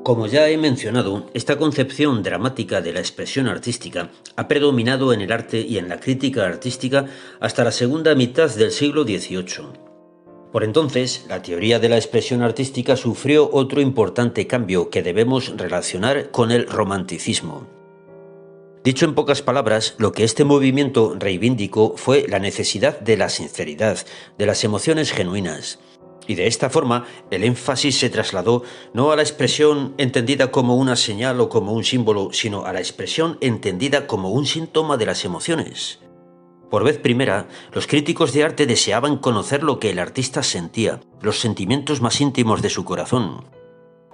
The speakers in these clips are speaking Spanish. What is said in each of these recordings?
Como ya he mencionado, esta concepción dramática de la expresión artística ha predominado en el arte y en la crítica artística hasta la segunda mitad del siglo XVIII. Por entonces, la teoría de la expresión artística sufrió otro importante cambio que debemos relacionar con el romanticismo. Dicho en pocas palabras, lo que este movimiento reivindicó fue la necesidad de la sinceridad, de las emociones genuinas. Y de esta forma, el énfasis se trasladó no a la expresión entendida como una señal o como un símbolo, sino a la expresión entendida como un síntoma de las emociones. Por vez primera, los críticos de arte deseaban conocer lo que el artista sentía, los sentimientos más íntimos de su corazón.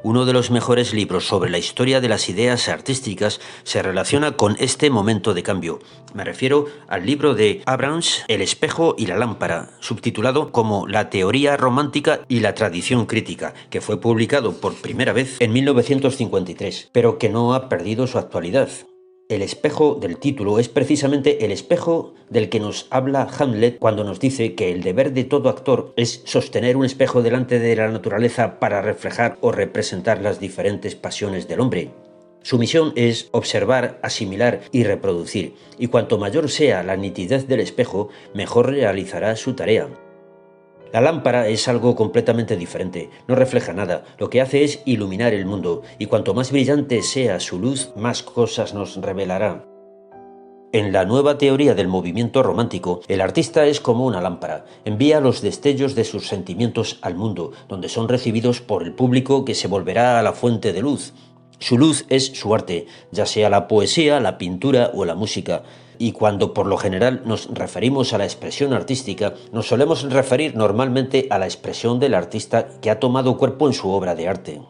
Uno de los mejores libros sobre la historia de las ideas artísticas se relaciona con este momento de cambio. Me refiero al libro de Abrams, El espejo y la lámpara, subtitulado como La teoría romántica y la tradición crítica, que fue publicado por primera vez en 1953, pero que no ha perdido su actualidad. El espejo del título es precisamente el espejo del que nos habla Hamlet cuando nos dice que el deber de todo actor es sostener un espejo delante de la naturaleza para reflejar o representar las diferentes pasiones del hombre. Su misión es observar, asimilar y reproducir, y cuanto mayor sea la nitidez del espejo, mejor realizará su tarea. La lámpara es algo completamente diferente, no refleja nada, lo que hace es iluminar el mundo, y cuanto más brillante sea su luz, más cosas nos revelará. En la nueva teoría del movimiento romántico, el artista es como una lámpara, envía los destellos de sus sentimientos al mundo, donde son recibidos por el público que se volverá a la fuente de luz. Su luz es su arte, ya sea la poesía, la pintura o la música. Y cuando por lo general nos referimos a la expresión artística, nos solemos referir normalmente a la expresión del artista que ha tomado cuerpo en su obra de arte.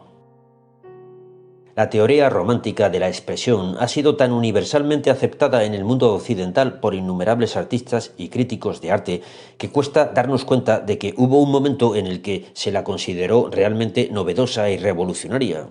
La teoría romántica de la expresión ha sido tan universalmente aceptada en el mundo occidental por innumerables artistas y críticos de arte que cuesta darnos cuenta de que hubo un momento en el que se la consideró realmente novedosa y revolucionaria.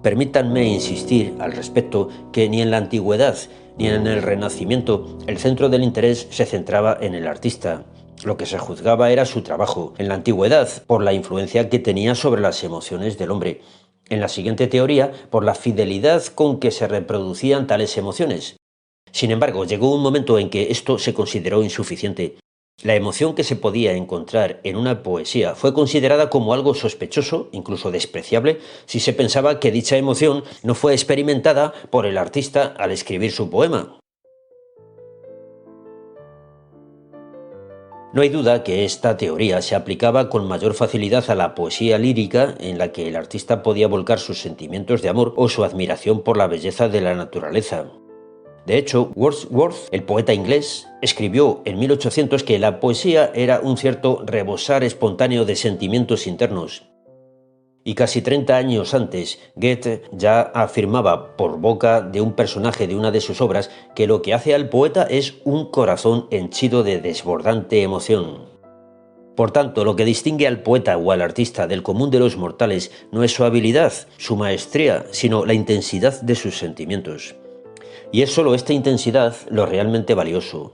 Permítanme insistir al respecto que ni en la antigüedad ni en el Renacimiento el centro del interés se centraba en el artista. Lo que se juzgaba era su trabajo, en la antigüedad por la influencia que tenía sobre las emociones del hombre. En la siguiente teoría, por la fidelidad con que se reproducían tales emociones. Sin embargo, llegó un momento en que esto se consideró insuficiente. La emoción que se podía encontrar en una poesía fue considerada como algo sospechoso, incluso despreciable, si se pensaba que dicha emoción no fue experimentada por el artista al escribir su poema. No hay duda que esta teoría se aplicaba con mayor facilidad a la poesía lírica, en la que el artista podía volcar sus sentimientos de amor o su admiración por la belleza de la naturaleza. De hecho, Wordsworth, el poeta inglés, escribió en 1800 que la poesía era un cierto rebosar espontáneo de sentimientos internos. Y casi 30 años antes, Goethe ya afirmaba por boca de un personaje de una de sus obras que lo que hace al poeta es un corazón henchido de desbordante emoción. Por tanto, lo que distingue al poeta o al artista del común de los mortales no es su habilidad, su maestría, sino la intensidad de sus sentimientos. Y es solo esta intensidad lo realmente valioso.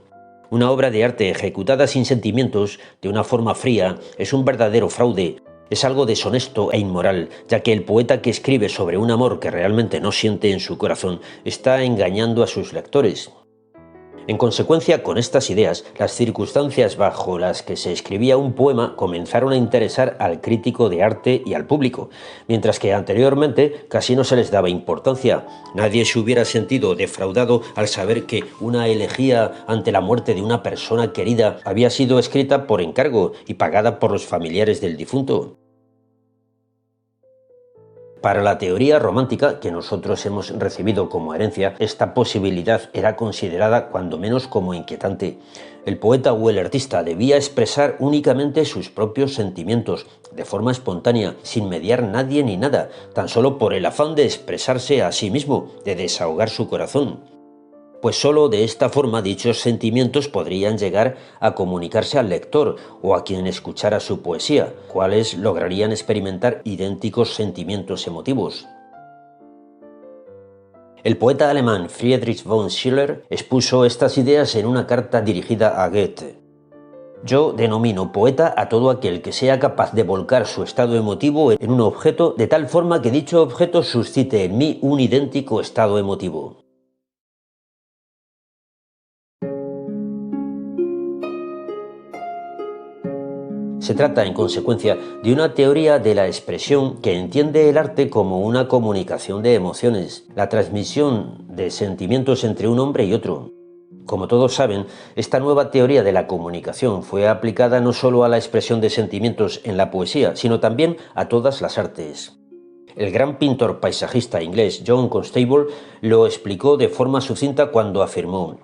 Una obra de arte ejecutada sin sentimientos, de una forma fría, es un verdadero fraude. Es algo deshonesto e inmoral, ya que el poeta que escribe sobre un amor que realmente no siente en su corazón está engañando a sus lectores. En consecuencia con estas ideas, las circunstancias bajo las que se escribía un poema comenzaron a interesar al crítico de arte y al público, mientras que anteriormente casi no se les daba importancia. Nadie se hubiera sentido defraudado al saber que una elegía ante la muerte de una persona querida había sido escrita por encargo y pagada por los familiares del difunto. Para la teoría romántica que nosotros hemos recibido como herencia, esta posibilidad era considerada cuando menos como inquietante. El poeta o el artista debía expresar únicamente sus propios sentimientos, de forma espontánea, sin mediar nadie ni nada, tan solo por el afán de expresarse a sí mismo, de desahogar su corazón. Pues solo de esta forma dichos sentimientos podrían llegar a comunicarse al lector o a quien escuchara su poesía, cuales lograrían experimentar idénticos sentimientos emotivos. El poeta alemán Friedrich von Schiller expuso estas ideas en una carta dirigida a Goethe. Yo denomino poeta a todo aquel que sea capaz de volcar su estado emotivo en un objeto de tal forma que dicho objeto suscite en mí un idéntico estado emotivo. Se trata, en consecuencia, de una teoría de la expresión que entiende el arte como una comunicación de emociones, la transmisión de sentimientos entre un hombre y otro. Como todos saben, esta nueva teoría de la comunicación fue aplicada no solo a la expresión de sentimientos en la poesía, sino también a todas las artes. El gran pintor paisajista inglés John Constable lo explicó de forma sucinta cuando afirmó: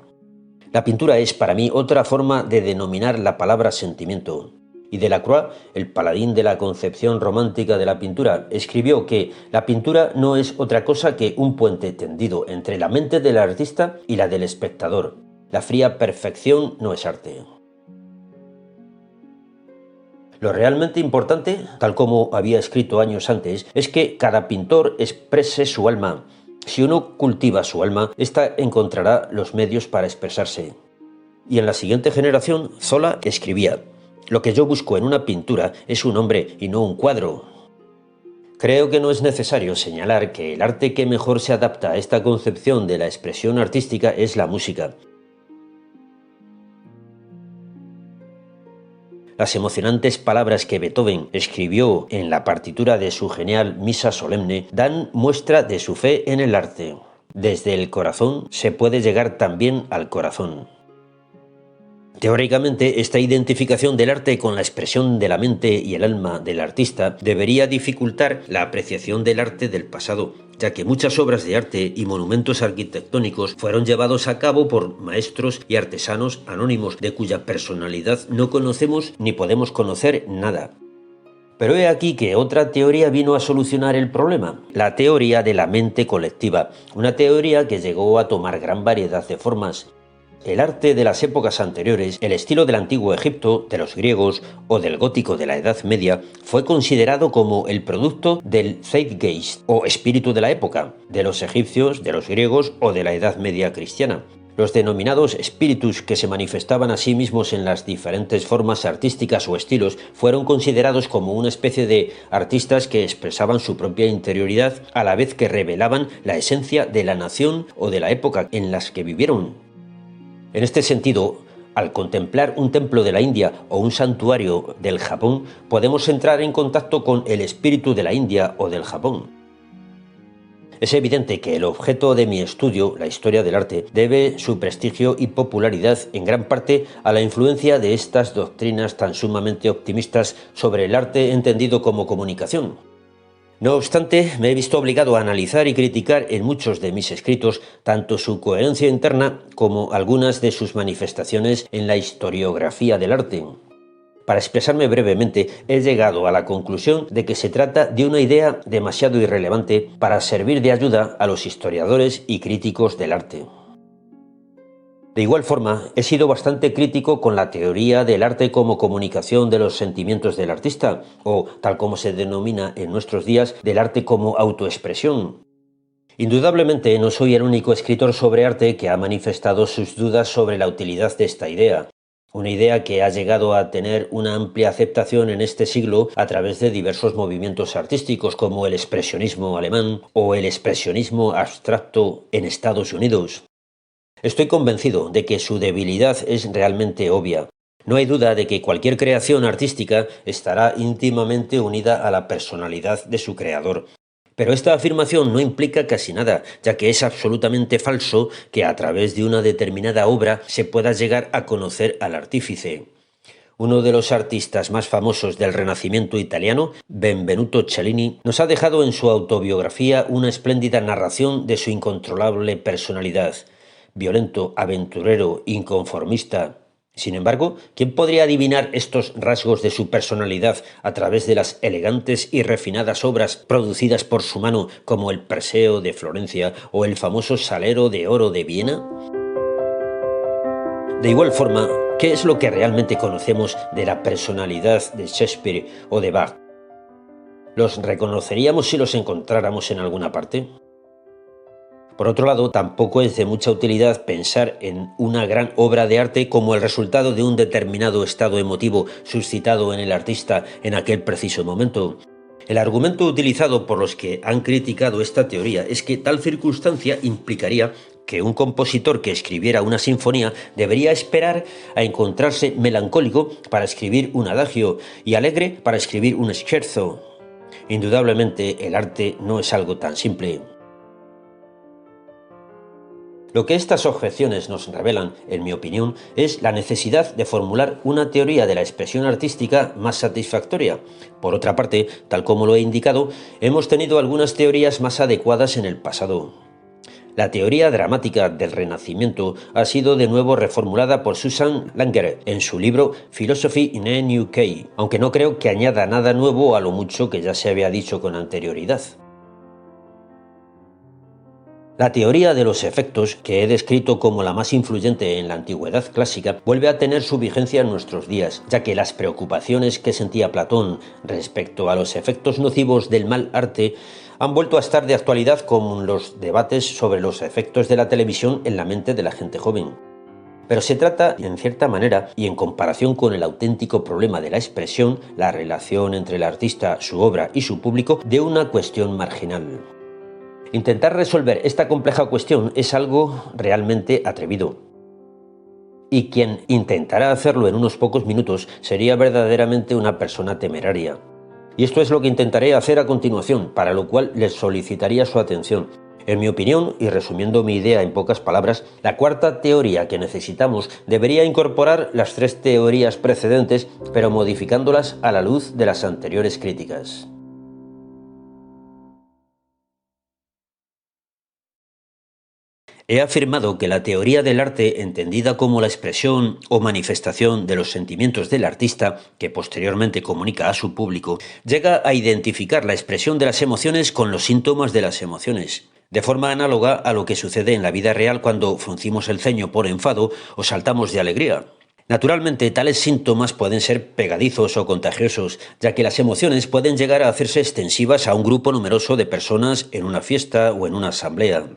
«La pintura es para mí otra forma de denominar la palabra sentimiento». Y Delacroix, el paladín de la concepción romántica de la pintura, escribió que la pintura no es otra cosa que un puente tendido entre la mente del artista y la del espectador. La fría perfección no es arte. Lo realmente importante, tal como había escrito años antes, es que cada pintor exprese su alma. Si uno cultiva su alma, ésta encontrará los medios para expresarse. Y en la siguiente generación, Zola escribía: «Lo que yo busco en una pintura es un hombre y no un cuadro». Creo que no es necesario señalar que el arte que mejor se adapta a esta concepción de la expresión artística es la música. Las emocionantes palabras que Beethoven escribió en la partitura de su genial Misa Solemne dan muestra de su fe en el arte. Desde el corazón se puede llegar también al corazón. Teóricamente, esta identificación del arte con la expresión de la mente y el alma del artista debería dificultar la apreciación del arte del pasado, ya que muchas obras de arte y monumentos arquitectónicos fueron llevados a cabo por maestros y artesanos anónimos de cuya personalidad no conocemos ni podemos conocer nada. Pero he aquí que otra teoría vino a solucionar el problema, la teoría de la mente colectiva, una teoría que llegó a tomar gran variedad de formas. El arte de las épocas anteriores, el estilo del antiguo Egipto, de los griegos o del gótico de la Edad Media, fue considerado como el producto del Zeitgeist o espíritu de la época, de los egipcios, de los griegos o de la Edad Media cristiana. Los denominados espíritus que se manifestaban a sí mismos en las diferentes formas artísticas o estilos fueron considerados como una especie de artistas que expresaban su propia interioridad a la vez que revelaban la esencia de la nación o de la época en las que vivieron. En este sentido, al contemplar un templo de la India o un santuario del Japón, podemos entrar en contacto con el espíritu de la India o del Japón. Es evidente que el objeto de mi estudio, la historia del arte, debe su prestigio y popularidad en gran parte a la influencia de estas doctrinas tan sumamente optimistas sobre el arte entendido como comunicación. No obstante, me he visto obligado a analizar y criticar en muchos de mis escritos tanto su coherencia interna como algunas de sus manifestaciones en la historiografía del arte. Para expresarme brevemente, he llegado a la conclusión de que se trata de una idea demasiado irrelevante para servir de ayuda a los historiadores y críticos del arte. De igual forma, he sido bastante crítico con la teoría del arte como comunicación de los sentimientos del artista, o, tal como se denomina en nuestros días, del arte como autoexpresión. Indudablemente no soy el único escritor sobre arte que ha manifestado sus dudas sobre la utilidad de esta idea, una idea que ha llegado a tener una amplia aceptación en este siglo a través de diversos movimientos artísticos como el expresionismo alemán o el expresionismo abstracto en Estados Unidos. Estoy convencido de que su debilidad es realmente obvia. No hay duda de que cualquier creación artística estará íntimamente unida a la personalidad de su creador. Pero esta afirmación no implica casi nada, ya que es absolutamente falso que a través de una determinada obra se pueda llegar a conocer al artífice. Uno de los artistas más famosos del Renacimiento italiano, Benvenuto Cellini, nos ha dejado en su autobiografía una espléndida narración de su incontrolable personalidad. Violento, aventurero, inconformista. Sin embargo, ¿quién podría adivinar estos rasgos de su personalidad a través de las elegantes y refinadas obras producidas por su mano como el Perseo de Florencia o el famoso Salero de Oro de Viena? De igual forma, ¿qué es lo que realmente conocemos de la personalidad de Shakespeare o de Bach? ¿Los reconoceríamos si los encontráramos en alguna parte? Por otro lado, tampoco es de mucha utilidad pensar en una gran obra de arte como el resultado de un determinado estado emotivo suscitado en el artista en aquel preciso momento. El argumento utilizado por los que han criticado esta teoría es que tal circunstancia implicaría que un compositor que escribiera una sinfonía debería esperar a encontrarse melancólico para escribir un adagio y alegre para escribir un scherzo. Indudablemente, el arte no es algo tan simple. Lo que estas objeciones nos revelan, en mi opinión, es la necesidad de formular una teoría de la expresión artística más satisfactoria. Por otra parte, tal como lo he indicado, hemos tenido algunas teorías más adecuadas en el pasado. La teoría dramática del Renacimiento ha sido de nuevo reformulada por Susan Langer en su libro Philosophy in a New Key, aunque no creo que añada nada nuevo a lo mucho que ya se había dicho con anterioridad. La teoría de los efectos, que he descrito como la más influyente en la antigüedad clásica, vuelve a tener su vigencia en nuestros días, ya que las preocupaciones que sentía Platón respecto a los efectos nocivos del mal arte han vuelto a estar de actualidad con los debates sobre los efectos de la televisión en la mente de la gente joven. Pero se trata, en cierta manera, y en comparación con el auténtico problema de la expresión, la relación entre el artista, su obra y su público, de una cuestión marginal. Intentar resolver esta compleja cuestión es algo realmente atrevido. Y quien intentara hacerlo en unos pocos minutos sería verdaderamente una persona temeraria. Y esto es lo que intentaré hacer a continuación, para lo cual les solicitaría su atención. En mi opinión, y resumiendo mi idea en pocas palabras, la cuarta teoría que necesitamos debería incorporar las tres teorías precedentes, pero modificándolas a la luz de las anteriores críticas. He afirmado que la teoría del arte, entendida como la expresión o manifestación de los sentimientos del artista, que posteriormente comunica a su público, llega a identificar la expresión de las emociones con los síntomas de las emociones, de forma análoga a lo que sucede en la vida real cuando fruncimos el ceño por enfado o saltamos de alegría. Naturalmente, tales síntomas pueden ser pegadizos o contagiosos, ya que las emociones pueden llegar a hacerse extensivas a un grupo numeroso de personas en una fiesta o en una asamblea.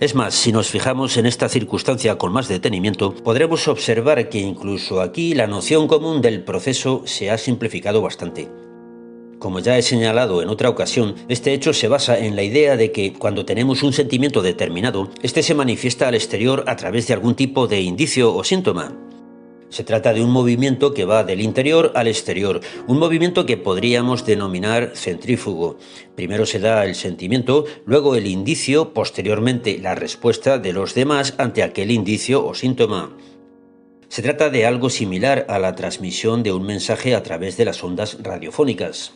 Es más, si nos fijamos en esta circunstancia con más detenimiento, podremos observar que incluso aquí la noción común del proceso se ha simplificado bastante. Como ya he señalado en otra ocasión, este hecho se basa en la idea de que cuando tenemos un sentimiento determinado, este se manifiesta al exterior a través de algún tipo de indicio o síntoma. Se trata de un movimiento que va del interior al exterior, un movimiento que podríamos denominar centrífugo. Primero se da el sentimiento, luego el indicio, posteriormente la respuesta de los demás ante aquel indicio o síntoma. Se trata de algo similar a la transmisión de un mensaje a través de las ondas radiofónicas.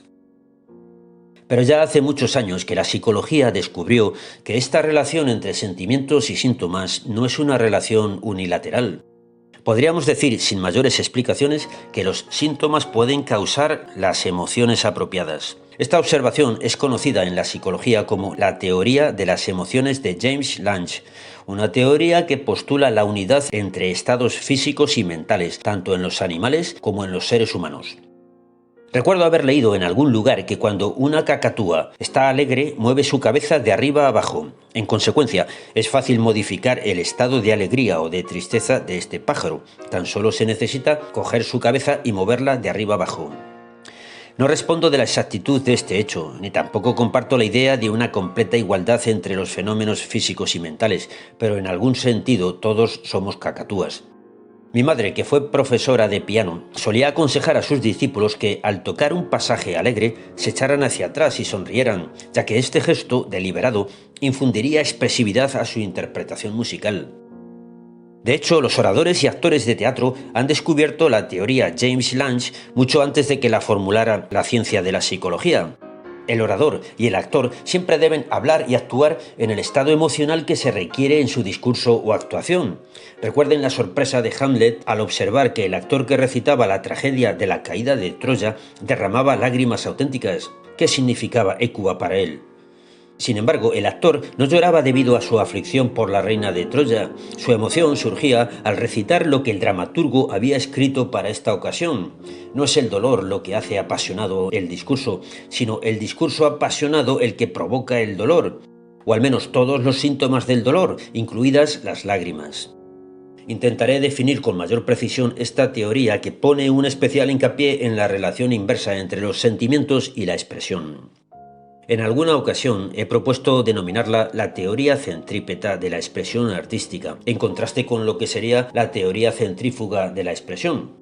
Pero ya hace muchos años que la psicología descubrió que esta relación entre sentimientos y síntomas no es una relación unilateral. Podríamos decir, sin mayores explicaciones, que los síntomas pueden causar las emociones apropiadas. Esta observación es conocida en la psicología como la teoría de las emociones de James Lange, una teoría que postula la unidad entre estados físicos y mentales, tanto en los animales como en los seres humanos. Recuerdo haber leído en algún lugar que cuando una cacatúa está alegre, mueve su cabeza de arriba a abajo. En consecuencia, es fácil modificar el estado de alegría o de tristeza de este pájaro. Tan solo se necesita coger su cabeza y moverla de arriba abajo. No respondo de la exactitud de este hecho, ni tampoco comparto la idea de una completa igualdad entre los fenómenos físicos y mentales, pero en algún sentido todos somos cacatúas. Mi madre, que fue profesora de piano, solía aconsejar a sus discípulos que, al tocar un pasaje alegre, se echaran hacia atrás y sonrieran, ya que este gesto, deliberado, infundiría expresividad a su interpretación musical. De hecho, los oradores y actores de teatro han descubierto la teoría James Lange mucho antes de que la formulara la ciencia de la psicología. El orador y el actor siempre deben hablar y actuar en el estado emocional que se requiere en su discurso o actuación. Recuerden la sorpresa de Hamlet al observar que el actor que recitaba la tragedia de la caída de Troya derramaba lágrimas auténticas. ¿Qué significaba Hécuba para él? Sin embargo, el actor no lloraba debido a su aflicción por la reina de Troya. Su emoción surgía al recitar lo que el dramaturgo había escrito para esta ocasión. No es el dolor lo que hace apasionado el discurso, sino el discurso apasionado el que provoca el dolor, o al menos todos los síntomas del dolor, incluidas las lágrimas. Intentaré definir con mayor precisión esta teoría que pone un especial hincapié en la relación inversa entre los sentimientos y la expresión. En alguna ocasión he propuesto denominarla la teoría centrípeta de la expresión artística, en contraste con lo que sería la teoría centrífuga de la expresión.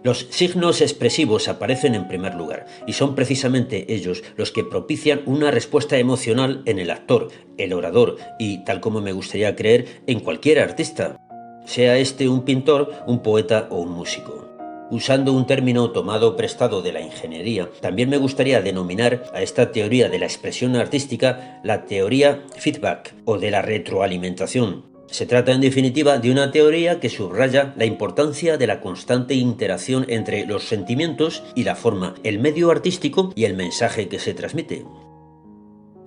Los signos expresivos aparecen en primer lugar, y son precisamente ellos los que propician una respuesta emocional en el actor, el orador y, tal como me gustaría creer, en cualquier artista, sea este un pintor, un poeta o un músico. Usando un término tomado prestado de la ingeniería, también me gustaría denominar a esta teoría de la expresión artística la teoría feedback o de la retroalimentación. Se trata en definitiva de una teoría que subraya la importancia de la constante interacción entre los sentimientos y la forma, el medio artístico y el mensaje que se transmite.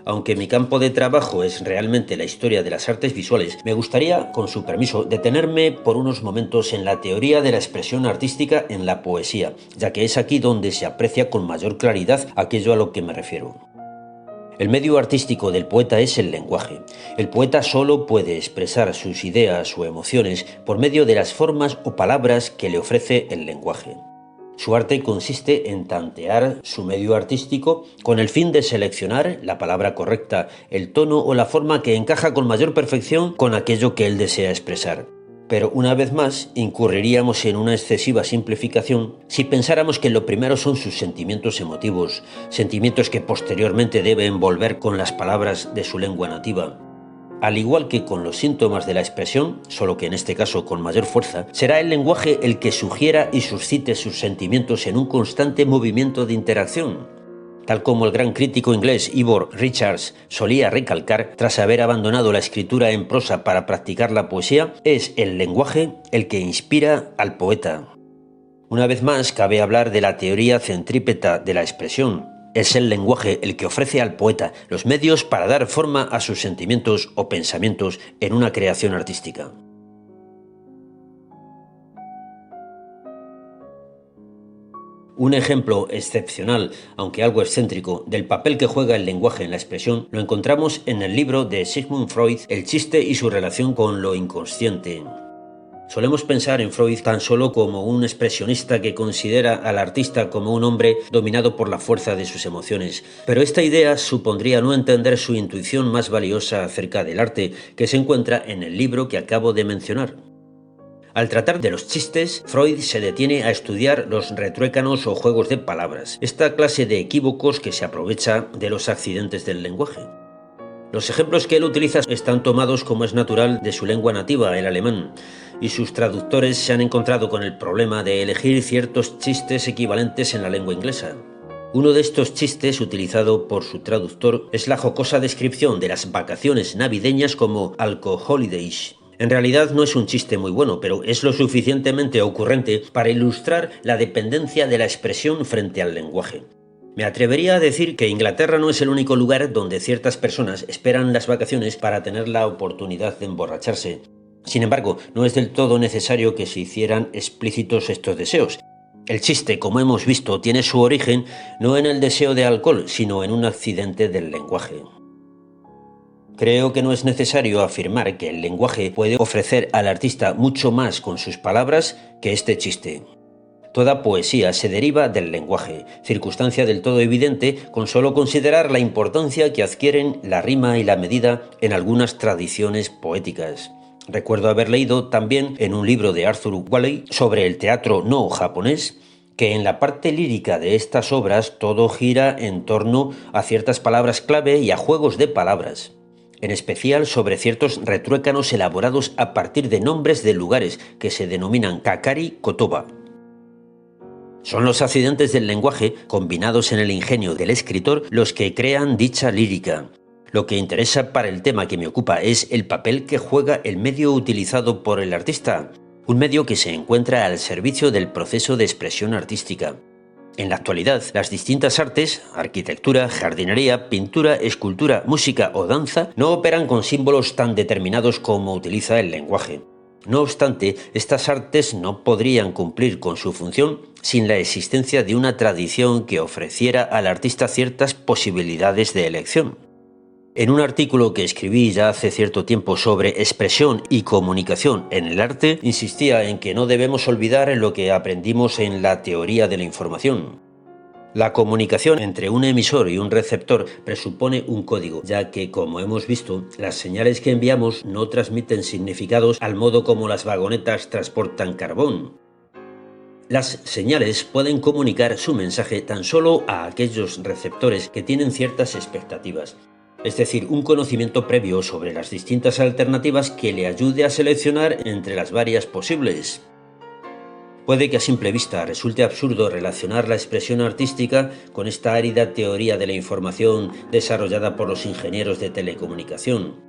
Aunque mi campo de trabajo es realmente la historia de las artes visuales, me gustaría, con su permiso, detenerme por unos momentos en la teoría de la expresión artística en la poesía, ya que es aquí donde se aprecia con mayor claridad aquello a lo que me refiero. El medio artístico del poeta es el lenguaje. El poeta solo puede expresar sus ideas o emociones por medio de las formas o palabras que le ofrece el lenguaje. Su arte consiste en tantear su medio artístico con el fin de seleccionar la palabra correcta, el tono o la forma que encaja con mayor perfección con aquello que él desea expresar. Pero una vez más, incurriríamos en una excesiva simplificación si pensáramos que lo primero son sus sentimientos emotivos, sentimientos que posteriormente debe envolver con las palabras de su lengua nativa. Al igual que con los síntomas de la expresión, solo que en este caso con mayor fuerza, será el lenguaje el que sugiera y suscite sus sentimientos en un constante movimiento de interacción. Tal como el gran crítico inglés Ivor Richards solía recalcar tras haber abandonado la escritura en prosa para practicar la poesía, es el lenguaje el que inspira al poeta. Una vez más, cabe hablar de la teoría centrípeta de la expresión. Es el lenguaje el que ofrece al poeta los medios para dar forma a sus sentimientos o pensamientos en una creación artística. Un ejemplo excepcional, aunque algo excéntrico, del papel que juega el lenguaje en la expresión lo encontramos en el libro de Sigmund Freud, El chiste y su relación con lo inconsciente. Solemos pensar en Freud tan solo como un expresionista que considera al artista como un hombre dominado por la fuerza de sus emociones, pero esta idea supondría no entender su intuición más valiosa acerca del arte, que se encuentra en el libro que acabo de mencionar. Al tratar de los chistes, Freud se detiene a estudiar los retruécanos o juegos de palabras, esta clase de equívocos que se aprovecha de los accidentes del lenguaje. Los ejemplos que él utiliza están tomados como es natural de su lengua nativa, el alemán, y sus traductores se han encontrado con el problema de elegir ciertos chistes equivalentes en la lengua inglesa. Uno de estos chistes utilizado por su traductor es la jocosa descripción de las vacaciones navideñas como alcoholidays. En realidad no es un chiste muy bueno, pero es lo suficientemente ocurrente para ilustrar la dependencia de la expresión frente al lenguaje. Me atrevería a decir que Inglaterra no es el único lugar donde ciertas personas esperan las vacaciones para tener la oportunidad de emborracharse. Sin embargo, no es del todo necesario que se hicieran explícitos estos deseos. El chiste, como hemos visto, tiene su origen no en el deseo de alcohol, sino en un accidente del lenguaje. Creo que no es necesario afirmar que el lenguaje puede ofrecer al artista mucho más con sus palabras que este chiste. Toda poesía se deriva del lenguaje, circunstancia del todo evidente con solo considerar la importancia que adquieren la rima y la medida en algunas tradiciones poéticas. Recuerdo haber leído también en un libro de Arthur Waley sobre el teatro no japonés, que en la parte lírica de estas obras todo gira en torno a ciertas palabras clave y a juegos de palabras, en especial sobre ciertos retruécanos elaborados a partir de nombres de lugares que se denominan kakari kotoba. Son los accidentes del lenguaje, combinados en el ingenio del escritor, los que crean dicha lírica. Lo que interesa para el tema que me ocupa es el papel que juega el medio utilizado por el artista, un medio que se encuentra al servicio del proceso de expresión artística. En la actualidad, las distintas artes, arquitectura, jardinería, pintura, escultura, música o danza, no operan con símbolos tan determinados como utiliza el lenguaje. No obstante, estas artes no podrían cumplir con su función sin la existencia de una tradición que ofreciera al artista ciertas posibilidades de elección. En un artículo que escribí ya hace cierto tiempo sobre expresión y comunicación en el arte, insistía en que no debemos olvidar lo que aprendimos en la teoría de la información. La comunicación entre un emisor y un receptor presupone un código, ya que, como hemos visto, las señales que enviamos no transmiten significados al modo como las vagonetas transportan carbón. Las señales pueden comunicar su mensaje tan solo a aquellos receptores que tienen ciertas expectativas, es decir, un conocimiento previo sobre las distintas alternativas que le ayude a seleccionar entre las varias posibles. Puede que a simple vista resulte absurdo relacionar la expresión artística con esta árida teoría de la información desarrollada por los ingenieros de telecomunicación.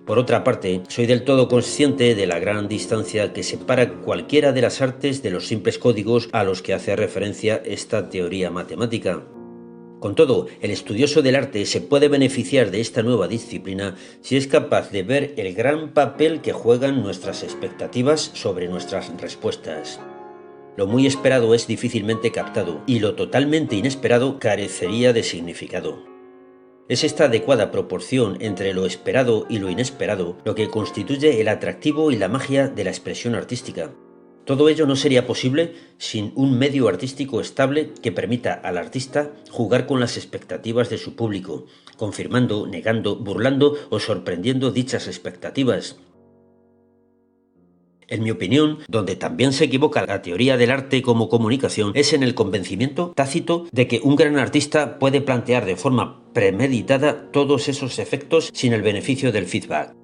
Por otra parte, soy del todo consciente de la gran distancia que separa cualquiera de las artes de los simples códigos a los que hace referencia esta teoría matemática. Con todo, el estudioso del arte se puede beneficiar de esta nueva disciplina si es capaz de ver el gran papel que juegan nuestras expectativas sobre nuestras respuestas. Lo muy esperado es difícilmente captado y lo totalmente inesperado carecería de significado. Es esta adecuada proporción entre lo esperado y lo inesperado lo que constituye el atractivo y la magia de la expresión artística. Todo ello no sería posible sin un medio artístico estable que permita al artista jugar con las expectativas de su público, confirmando, negando, burlando o sorprendiendo dichas expectativas. En mi opinión, donde también se equivoca la teoría del arte como comunicación es en el convencimiento tácito de que un gran artista puede plantear de forma premeditada todos esos efectos sin el beneficio del feedback.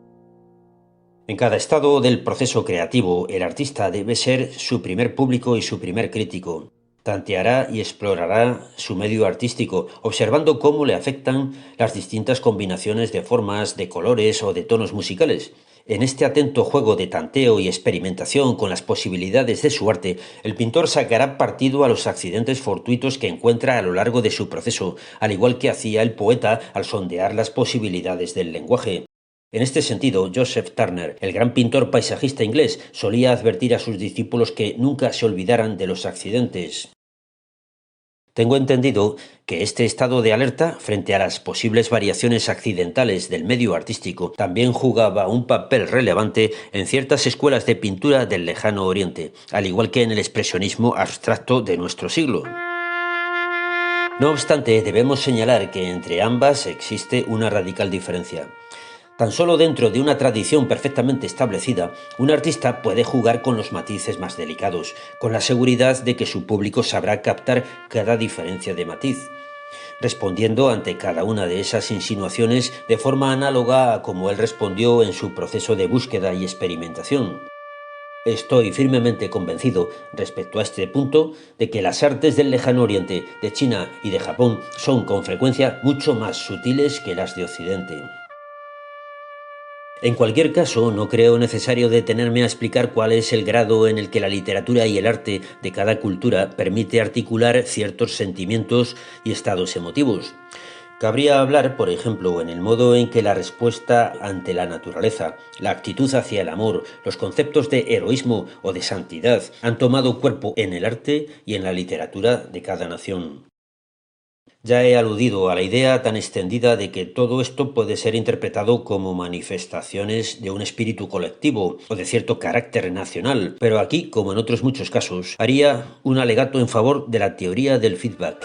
En cada estado del proceso creativo, el artista debe ser su primer público y su primer crítico. Tanteará y explorará su medio artístico, observando cómo le afectan las distintas combinaciones de formas, de colores o de tonos musicales. En este atento juego de tanteo y experimentación con las posibilidades de su arte, el pintor sacará partido a los accidentes fortuitos que encuentra a lo largo de su proceso, al igual que hacía el poeta al sondear las posibilidades del lenguaje. En este sentido, Joseph Turner, el gran pintor paisajista inglés, solía advertir a sus discípulos que nunca se olvidaran de los accidentes. Tengo entendido que este estado de alerta frente a las posibles variaciones accidentales del medio artístico también jugaba un papel relevante en ciertas escuelas de pintura del Lejano Oriente, al igual que en el expresionismo abstracto de nuestro siglo. No obstante, debemos señalar que entre ambas existe una radical diferencia. Tan solo dentro de una tradición perfectamente establecida, un artista puede jugar con los matices más delicados, con la seguridad de que su público sabrá captar cada diferencia de matiz, respondiendo ante cada una de esas insinuaciones de forma análoga a como él respondió en su proceso de búsqueda y experimentación. Estoy firmemente convencido respecto a este punto de que las artes del Lejano Oriente, de China y de Japón son con frecuencia mucho más sutiles que las de Occidente. En cualquier caso, no creo necesario detenerme a explicar cuál es el grado en el que la literatura y el arte de cada cultura permite articular ciertos sentimientos y estados emotivos. Cabría hablar, por ejemplo, en el modo en que la respuesta ante la naturaleza, la actitud hacia el amor, los conceptos de heroísmo o de santidad han tomado cuerpo en el arte y en la literatura de cada nación. Ya he aludido a la idea tan extendida de que todo esto puede ser interpretado como manifestaciones de un espíritu colectivo o de cierto carácter nacional, pero aquí, como en otros muchos casos, haría un alegato en favor de la teoría del feedback.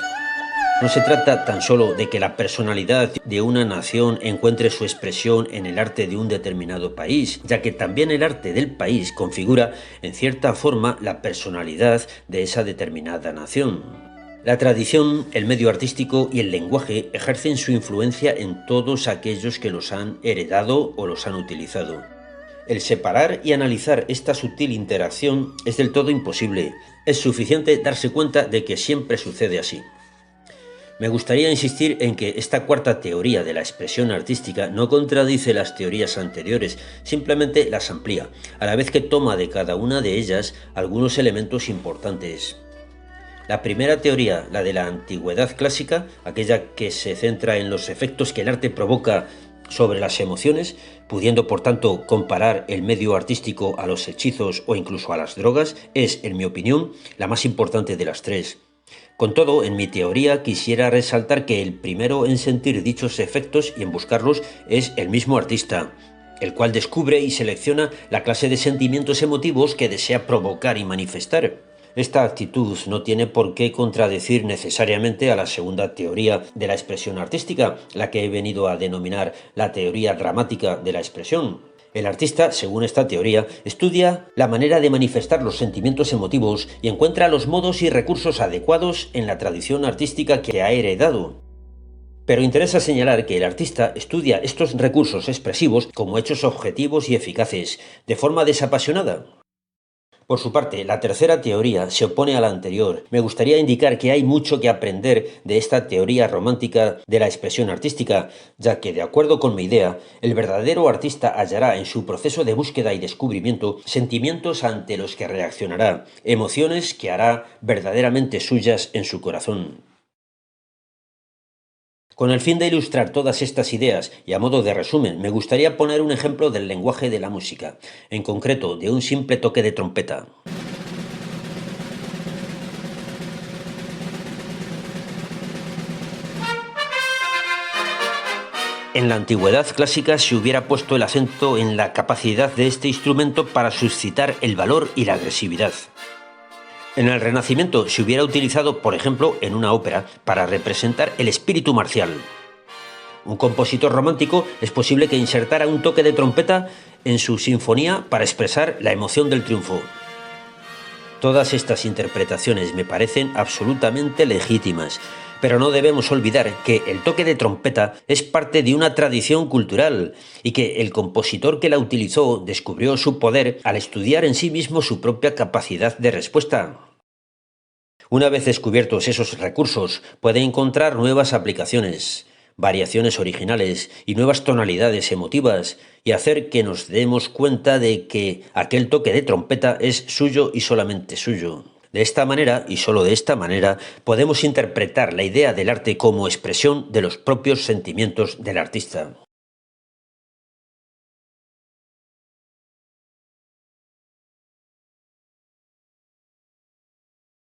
No se trata tan solo de que la personalidad de una nación encuentre su expresión en el arte de un determinado país, ya que también el arte del país configura, en cierta forma, la personalidad de esa determinada nación. La tradición, el medio artístico y el lenguaje ejercen su influencia en todos aquellos que los han heredado o los han utilizado. El separar y analizar esta sutil interacción es del todo imposible. Es suficiente darse cuenta de que siempre sucede así. Me gustaría insistir en que esta cuarta teoría de la expresión artística no contradice las teorías anteriores, simplemente las amplía, a la vez que toma de cada una de ellas algunos elementos importantes. La primera teoría, la de la antigüedad clásica, aquella que se centra en los efectos que el arte provoca sobre las emociones, pudiendo por tanto comparar el medio artístico a los hechizos o incluso a las drogas, es, en mi opinión, la más importante de las tres. Con todo, en mi teoría quisiera resaltar que el primero en sentir dichos efectos y en buscarlos es el mismo artista, el cual descubre y selecciona la clase de sentimientos emotivos que desea provocar y manifestar. Esta actitud no tiene por qué contradecir necesariamente a la segunda teoría de la expresión artística, la que he venido a denominar la teoría dramática de la expresión. El artista, según esta teoría, estudia la manera de manifestar los sentimientos emotivos y encuentra los modos y recursos adecuados en la tradición artística que ha heredado. Pero interesa señalar que el artista estudia estos recursos expresivos como hechos objetivos y eficaces, de forma desapasionada. Por su parte, la tercera teoría se opone a la anterior. Me gustaría indicar que hay mucho que aprender de esta teoría romántica de la expresión artística, ya que, de acuerdo con mi idea, el verdadero artista hallará en su proceso de búsqueda y descubrimiento sentimientos ante los que reaccionará, emociones que hará verdaderamente suyas en su corazón. Con el fin de ilustrar todas estas ideas y a modo de resumen, me gustaría poner un ejemplo del lenguaje de la música, en concreto de un simple toque de trompeta. En la antigüedad clásica se hubiera puesto el acento en la capacidad de este instrumento para suscitar el valor y la agresividad. En el Renacimiento se hubiera utilizado, por ejemplo, en una ópera, para representar el espíritu marcial. Un compositor romántico es posible que insertara un toque de trompeta en su sinfonía para expresar la emoción del triunfo. Todas estas interpretaciones me parecen absolutamente legítimas, pero no debemos olvidar que el toque de trompeta es parte de una tradición cultural y que el compositor que la utilizó descubrió su poder al estudiar en sí mismo su propia capacidad de respuesta. Una vez descubiertos esos recursos, puede encontrar nuevas aplicaciones, variaciones originales y nuevas tonalidades emotivas y hacer que nos demos cuenta de que aquel toque de trompeta es suyo y solamente suyo. De esta manera, y solo de esta manera, podemos interpretar la idea del arte como expresión de los propios sentimientos del artista.